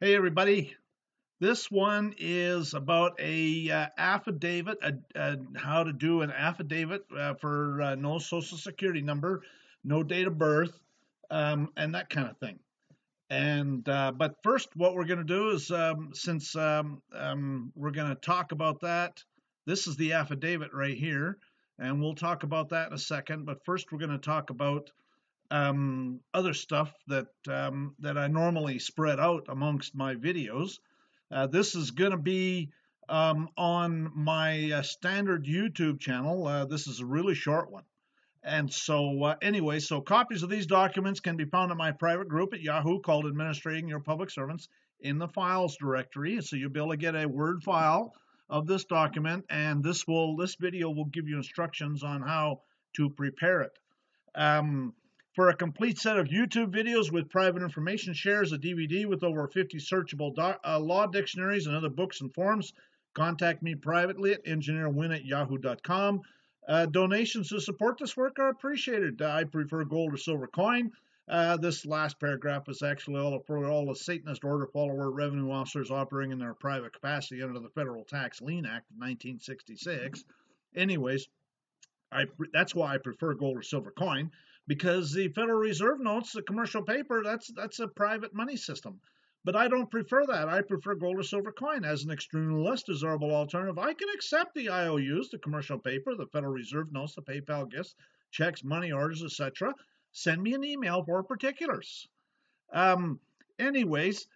Hey everybody, this one is about a affidavit, how to do an affidavit for no social security number, no date of birth, and that kind of thing. And but first, what we're going to do is, since we're going to talk about that, this is the affidavit right here, and we'll talk about that in a second. But first, we're going to talk about other stuff that I normally spread out amongst my videos. This is going to be on my standard YouTube channel. This is a really short one. And so, anyway, so copies of these documents can be found in my private group at Yahoo called Administrating Your Public Servants in the Files directory. So you'll be able to get a Word file of this document, and this video will give you instructions on how to prepare it. For a complete set of YouTube videos with private information shares, a DVD with over 50 searchable law dictionaries and other books and forms, contact me privately at engineerwin@yahoo.com. Donations to support this work are appreciated. I prefer gold or silver coin. This last paragraph is actually all for all the Satanist order follower revenue officers operating in their private capacity under the Federal Tax Lien Act of 1966. Anyways, that's why I prefer gold or silver coin, because the Federal Reserve notes, the commercial paper, that's a private money system. But I don't prefer that. I prefer gold or silver coin as an extremely less desirable alternative. I can accept the IOUs, the commercial paper, the Federal Reserve notes, the PayPal gifts, checks, money orders, etc. Send me an email for particulars. Anyways,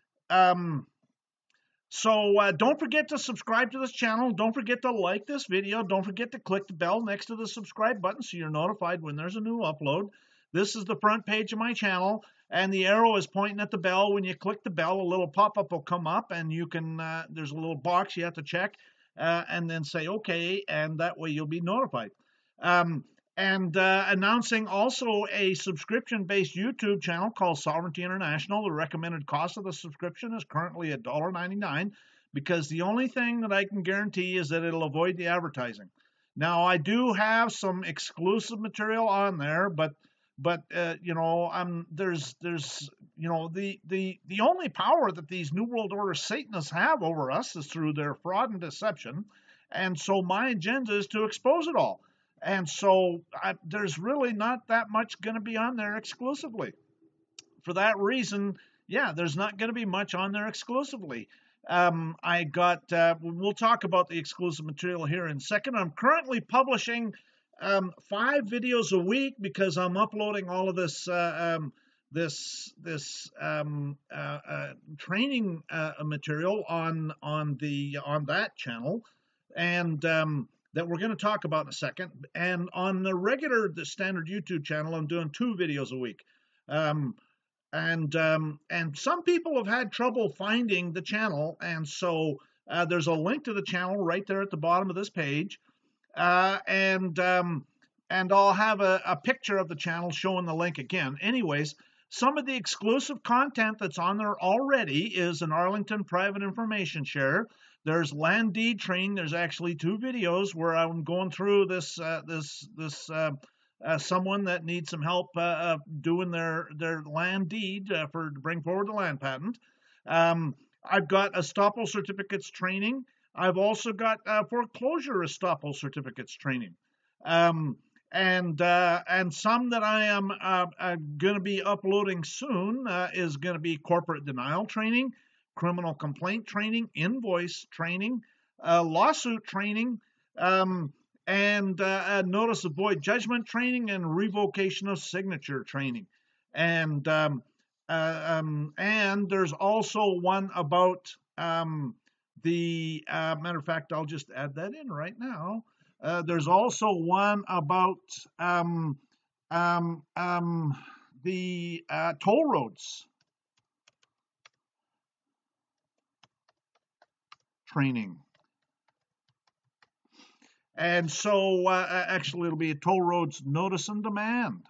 so don't forget to subscribe to this channel. Don't forget to like this video. Don't forget to click the bell next to the subscribe button so you're notified when there's a new upload. This is the front page of my channel, and the arrow is pointing at the bell. When you click the bell, a little pop-up will come up, and you can there's a little box you have to check, and then say okay, and that way you'll be notified. Announcing also a subscription-based YouTube channel called Sovereignty International. The recommended cost of the subscription is currently $1.99, because the only thing that I can guarantee is that it'll avoid the advertising. Now, I do have some exclusive material on there, but there's the only power that these New World Order Satanists have over us is through their fraud and deception, and so my agenda is to expose it all. And so there's really not that much going to be on there exclusively. For that reason, yeah, there's not going to be much on there exclusively. We'll talk about the exclusive material here in a second. I'm currently publishing 5 videos a week because I'm uploading all of this training material on that channel, and that we're going to talk about in a second. And on the standard YouTube channel, I'm doing 2 videos a week. And some people have had trouble finding the channel, and so there's a link to the channel right there at the bottom of this page. And I'll have a picture of the channel showing the link again. Anyways, some of the exclusive content that's on there already is an Arlington private information share. There's land deed training. There's actually 2 videos where I'm going through this someone that needs some help doing their land deed to bring forward the land patent. I've got estoppel certificates training. I've also got foreclosure estoppel certificates training. And some that I am going to be uploading soon is going to be corporate denial training, criminal complaint training, invoice training, lawsuit training, and notice of void judgment training, and revocation of signature training. And there's also one about the matter of fact, I'll just add that in right now. There's also one about the toll roads training. And so actually it'll be a toll roads notice and demand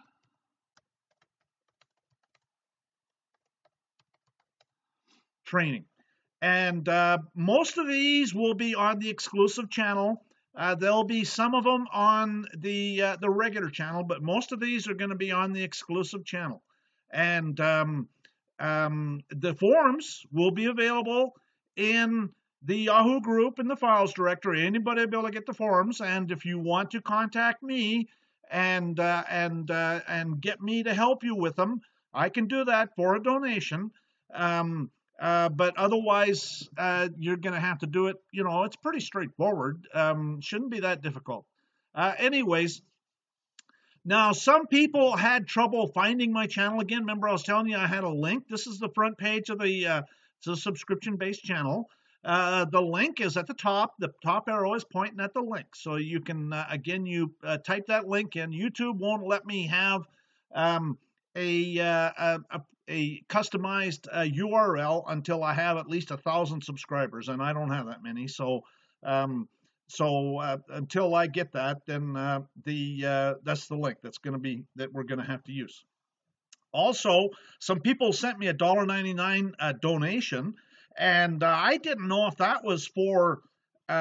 training. And most of these will be on the exclusive channel. There'll be some of them on the regular channel, but most of these are going to be on the exclusive channel. And the forms will be available in the Yahoo group in the files directory. Anybody will be able to get the forms, and if you want to contact me and get me to help you with them, I can do that for a donation. But otherwise, you're going to have to do it. It's pretty straightforward. Shouldn't be that difficult. Anyways, now some people had trouble finding my channel again. Remember, I was telling you I had a link. This is the front page of it's a subscription-based channel. The link is at the top. The top arrow is pointing at the link. So you can, again, you type that link in. YouTube won't let me have a customized URL until I have at least 1,000 subscribers, and I don't have that many. So until I get that, then that's the link that we're going to have to use. Also, some people sent me a $1.99 donation, and I didn't know if that was for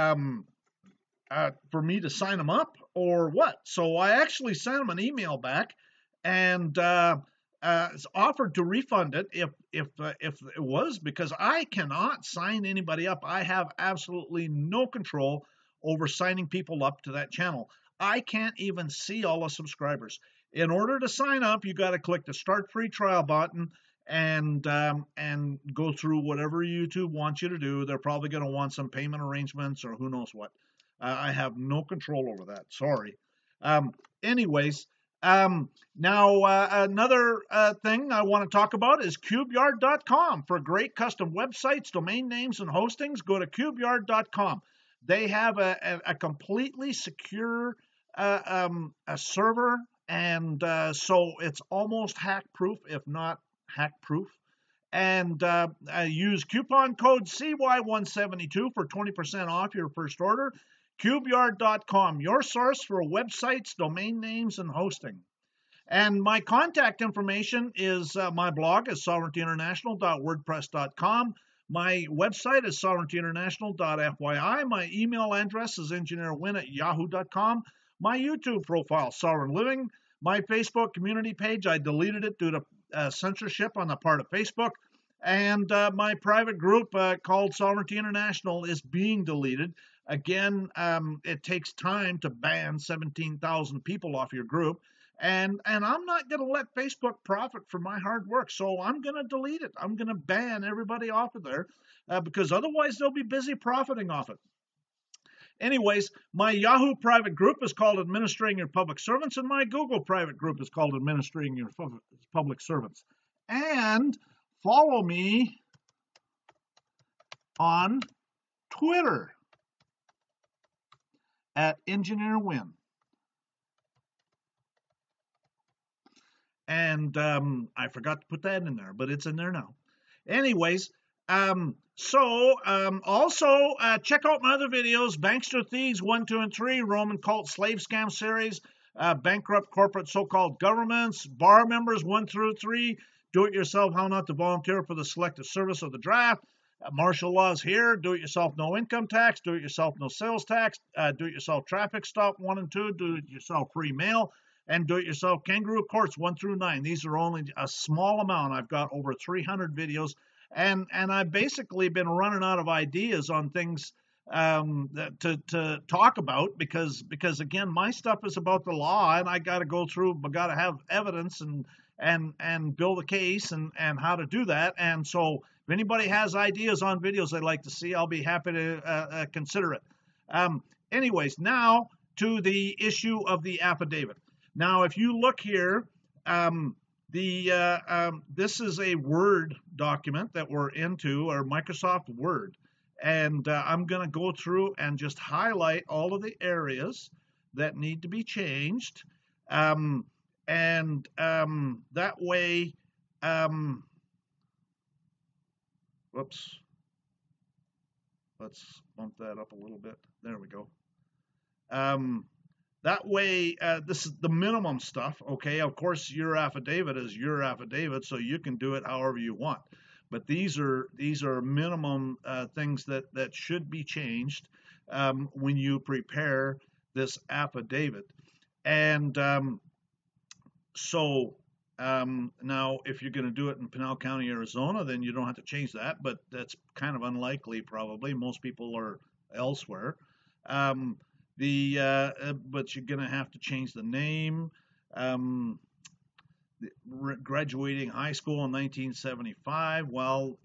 me to sign them up or what. So I actually sent them an email back and offered to refund it if it was, because I cannot sign anybody up. I have absolutely no control over signing people up to that channel. I can't even see all the subscribers. In order to sign up, you got to click the Start Free Trial button and go through whatever YouTube wants you to do. They're probably going to want some payment arrangements or who knows what. I have no control over that. Sorry. Anyways, now another thing I want to talk about is CubeYard.com. For great custom websites, domain names, and hostings, go to CubeYard.com. They have a completely secure a server, and so it's almost hack-proof, if not hack-proof. And use coupon code CY172 for 20% off your first order. CubeYard.com, your source for websites, domain names, and hosting. And my contact information is my blog is sovereigntyinternational.wordpress.com. My website is sovereigntyinternational.fyi. My email address is engineerwin@yahoo.com. My YouTube profile, Sovereign Living. My Facebook community page, I deleted it due to censorship on the part of Facebook. And my private group called Sovereignty International is being deleted. Again, it takes time to ban 17,000 people off your group. And I'm not going to let Facebook profit from my hard work, so I'm going to delete it. I'm going to ban everybody off of there because otherwise they'll be busy profiting off it. Anyways, my Yahoo private group is called Administering Your Public Servants, and my Google private group is called Administering Your Public Servants. And follow me on Twitter at Engineer Win. And I forgot to put that in there, but it's in there now. Anyways, also check out my other videos: Bankster Thieves 1, 2, and 3, Roman Cult Slave Scam Series, Bankrupt Corporate So-Called Governments, Bar Members 1 through 3, Do-It-Yourself How Not to Volunteer for the Selective Service of the Draft, Martial Laws Here, Do-It-Yourself No Income Tax, Do-It-Yourself No Sales Tax, Do-It-Yourself Traffic Stop 1 and 2, Do-It-Yourself Free Mail, and Do-It-Yourself Kangaroo Courts 1 through 9. These are only a small amount. I've got over 300 videos, and I've basically been running out of ideas on things to talk about because again, my stuff is about the law, and I got to go through, I got to have evidence and build a case and how to do that. And so if anybody has ideas on videos they'd like to see, I'll be happy to consider it. Anyways, now to the issue of the affidavit. Now, if you look here, this is a Word document that we're into, or Microsoft Word. And I'm going to go through and just highlight all of the areas that need to be changed. That way, whoops, let's bump that up a little bit. There we go. That way, this is the minimum stuff, okay? Of course, your affidavit is your affidavit, so you can do it however you want. But these are minimum things that should be changed when you prepare this affidavit. And so Now, if you're going to do it in Pinal County, Arizona, then you don't have to change that, but that's kind of unlikely, probably. Most people are elsewhere. Um, but you're going to have to change the name. Um, Graduating high school in 1975. Well,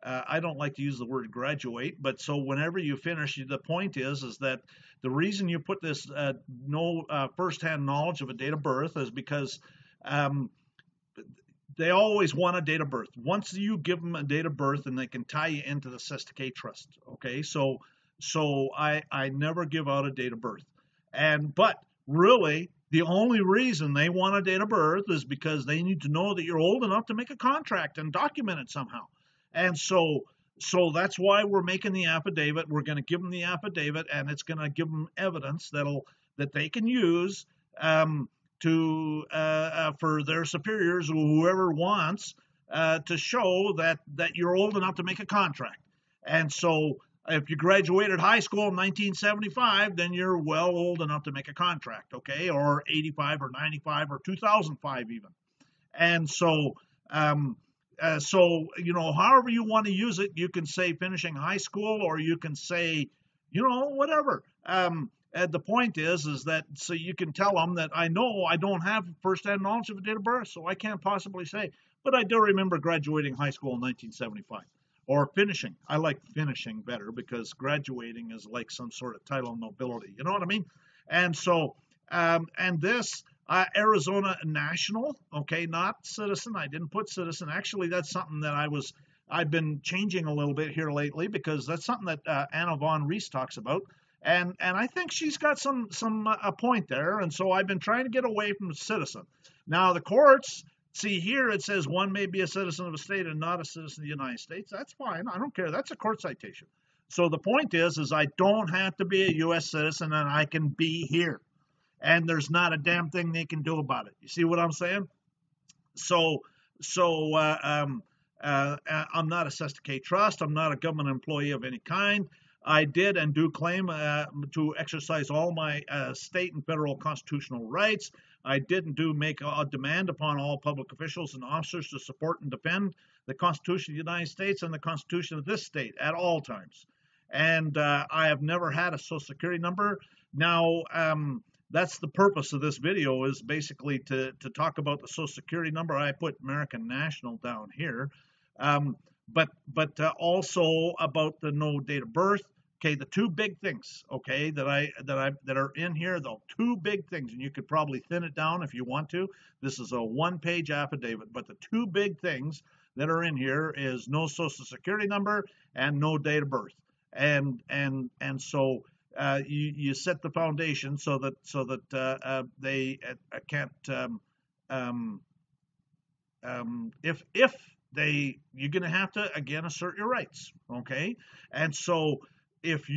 I don't like to use the word graduate, but so whenever you finish, the point is that the reason you put this no firsthand knowledge of a date of birth is because um, they always want a date of birth. Once you give them a date of birth, and they can tie you into the Sestake Trust. Okay, so I never give out a date of birth, but really the only reason they want a date of birth is because they need to know that you're old enough to make a contract and document it somehow. And so that's why we're making the affidavit. We're going to give them the affidavit, and it's going to give them evidence that they can use um, for their superiors or whoever wants to show that you're old enough to make a contract. And so if you graduated high school in 1975, then you're well old enough to make a contract, okay? Or 85 or 95 or 2005 even. And however you want to use it, you can say finishing high school, or you can say, whatever. The point is that so you can tell them that I know I don't have firsthand knowledge of a date of birth, so I can't possibly say, but I do remember graduating high school in 1975. Or finishing. I like finishing better because graduating is like some sort of title of nobility. You know what I mean? And so, and this Arizona national, okay, not citizen. I didn't put citizen. Actually, that's something that I've been changing a little bit here lately, because that's something that Anna Von Rees talks about. And I think she's got some a point there. And so I've been trying to get away from citizen. Now the courts. See, here it says one may be a citizen of a state and not a citizen of the United States. That's fine. I don't care. That's a court citation. So the point is I don't have to be a U.S. citizen, and I can be here. And there's not a damn thing they can do about it. You see what I'm saying? So, I'm not assessed to K Trust. I'm not a government employee of any kind. I did and do claim to exercise all my state and federal constitutional rights. I did and do make a demand upon all public officials and officers to support and defend the Constitution of the United States and the Constitution of this state at all times. And I have never had a Social Security number. Now, that's the purpose of this video, is basically to talk about the Social Security number. I put American National down here, but also about the no date of birth. Okay, the two big things, okay, that are in here, the two big things, and you could probably thin it down if you want to. This is a one-page affidavit, but the two big things that are in here is no Social Security number and no date of birth. And so you set the foundation so that they can't if you're going to have to again assert your rights, okay? And so if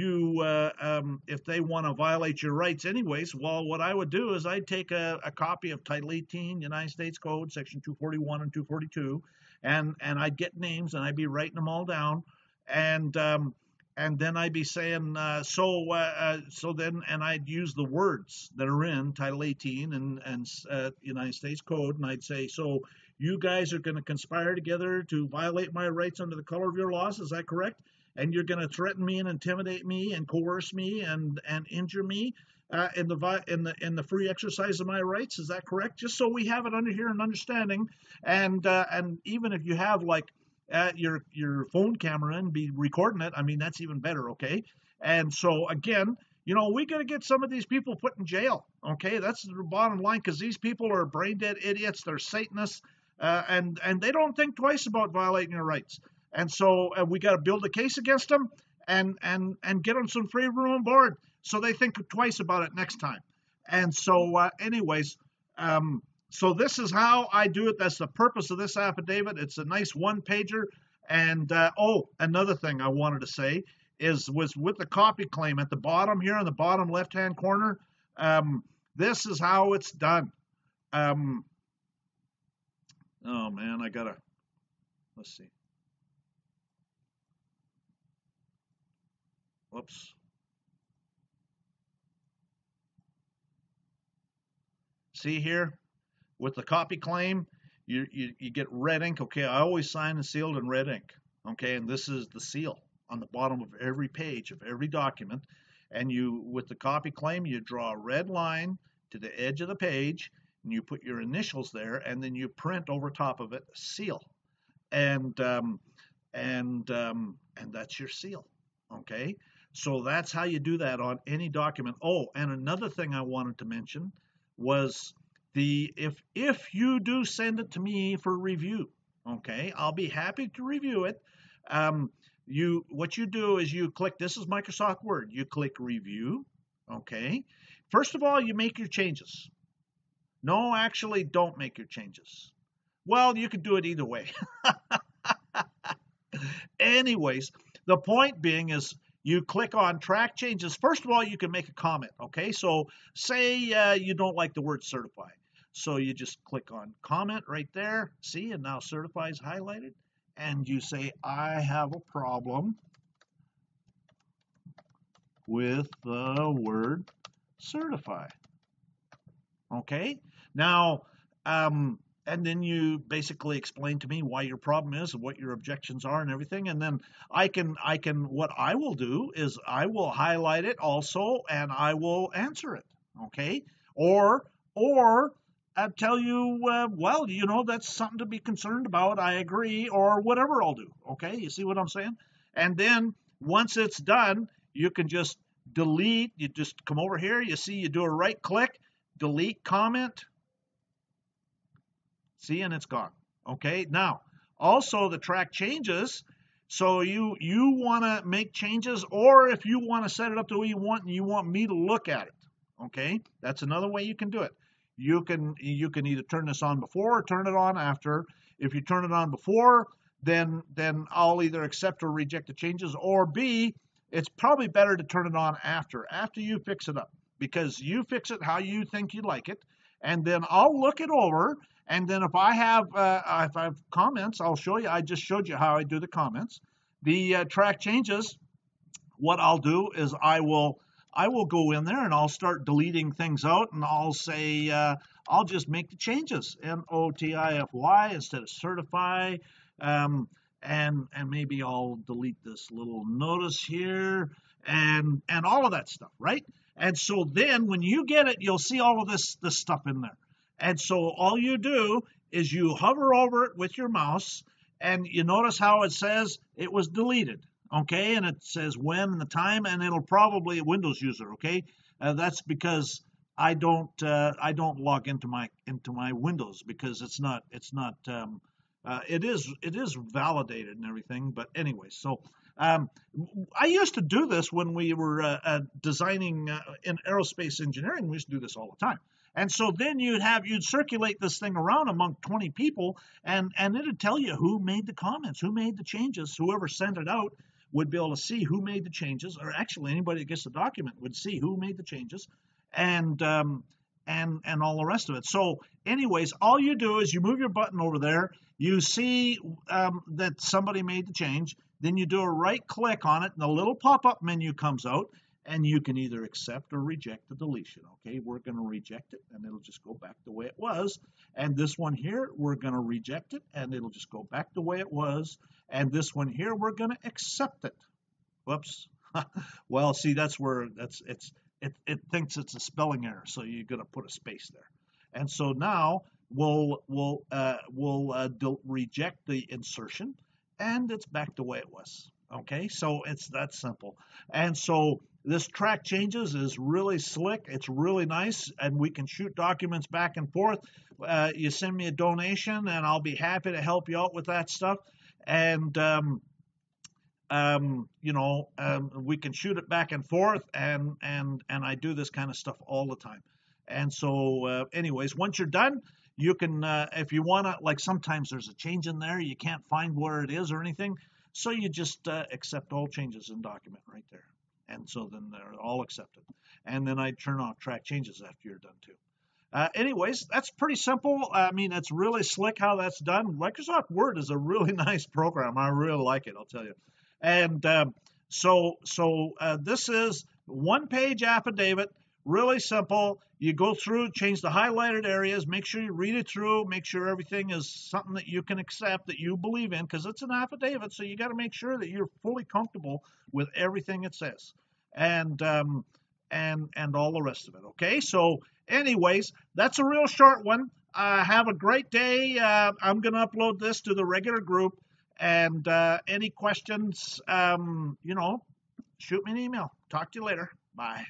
they want to violate your rights anyways, well, what I would do is I'd take a copy of Title 18 United States Code Section 241 and 242, and I'd get names and I'd be writing them all down, and then I'd be saying and I'd use the words that are in Title 18 and United States Code, and I'd say, so you guys are going to conspire together to violate my rights under the color of your laws. Is that correct? And you're going to threaten me and intimidate me and coerce me and injure me in the free exercise of my rights. Is that correct? Just so we have it under here and understanding. And even if you have like your phone camera and be recording it, I mean, that's even better. Okay. And so again, we got to get some of these people put in jail. Okay, that's the bottom line, because these people are brain dead idiots. They're Satanists, and they don't think twice about violating your rights. And so we got to build a case against them and get them some free room on board so they think twice about it next time. And so anyways, so this is how I do it. That's the purpose of this affidavit. It's a nice one-pager. And another thing I wanted to say was with the copy claim at the bottom here in the bottom left-hand corner, this is how it's done. Oh man, let's see. Whoops. See here, With the copy claim, you get red ink. Okay, I always sign and sealed in red ink. Okay, and this is the seal on the bottom of every page of every document. And you, with the copy claim, you draw a red line to the edge of the page, and you put your initials there, and then you print over top of it seal, and that's your seal. Okay, so that's how you do that on any document. Oh, and another thing I wanted to mention was if you do send it to me for review, okay, I'll be happy to review it. What you do is you click, this is Microsoft Word, you click review. Okay, first of all, you make your changes. No, actually, don't make your changes. Well, you could do it either way. Anyways, the point being is you click on track changes. First of all, you can make a comment. Okay, so say you don't like the word certify. So you just click on comment right there. See, and now certify is highlighted. And you say, I have a problem with the word certify. Okay, now, and then you basically explain to me why your problem is and what your objections are and everything. And then what I will do is I will highlight it also, and I will answer it. Okay, or tell you, well, that's something to be concerned about. I agree, or whatever I'll do. Okay, you see what I'm saying? And then once it's done, you can just delete. You just come over here. You see, you do a right click, delete comment. See, and it's gone. Okay, now also the track changes. So you want to make changes, or if you want to set it up the way you want and you want me to look at it. Okay, that's another way you can do it. You can either turn this on before or turn it on after. If you turn it on before, then I'll either accept or reject the changes, or B, it's probably better to turn it on after you fix it up, because you fix it how you think you like it, and then I'll look it over, and then if I have comments, I'll show you. I just showed you how I do the comments. The track changes, what I'll do is I will go in there and I'll start deleting things out, and I'll say, I'll just make the changes, notify instead of certify, and maybe I'll delete this little notice here, and all of that stuff, right? And so then when you get it, you'll see all of this stuff in there. And so all you do is you hover over it with your mouse, and you notice how it says it was deleted. Okay, and it says when and the time, and it'll probably a Windows user. Okay, that's because I don't log into my Windows, because it is validated and everything. But anyway, so I used to do this when we were designing in aerospace engineering. We used to do this all the time. And so then you'd circulate this thing around among 20 people, and it'd tell you who made the comments, who made the changes. Whoever sent it out would be able to see who made the changes, or actually anybody that gets the document would see who made the changes, and all the rest of it. So anyways, all you do is you move your button over there, you see that somebody made the change, then you do a right click on it, and the little pop-up menu comes out, and you can either accept or reject the deletion. Okay, we're going to reject it, and it'll just go back the way it was. And this one here, we're going to reject it, and it'll just go back the way it was. And this one here, we're going to accept it. Whoops. Well, see, that's where it thinks it's a spelling error, so you're going to put a space there. And so now we'll reject the insertion, and it's back the way it was. Okay, so it's that simple. And so this track changes is really slick. It's really nice, and we can shoot documents back and forth. You send me a donation, and I'll be happy to help you out with that stuff. And we can shoot it back and forth, and I do this kind of stuff all the time. And so, anyways, once you're done, you can, if you want to, like sometimes there's a change in there, you can't find where it is or anything. So you just accept all changes in document right there. And so then they're all accepted. And then I turn off track changes after you're done too. Anyways, that's pretty simple. I mean, it's really slick how that's done. Microsoft Word is a really nice program. I really like it, I'll tell you. And so this is one-page affidavit Really simple. You go through, change the highlighted areas, make sure you read it through, make sure everything is something that you can accept, that you believe in, because it's an affidavit. So you got to make sure that you're fully comfortable with everything it says, and and all the rest of it. Okay. So, anyways, that's a real short one. Have a great day. I'm going to upload this to the regular group, and any questions, shoot me an email. Talk to you later. Bye.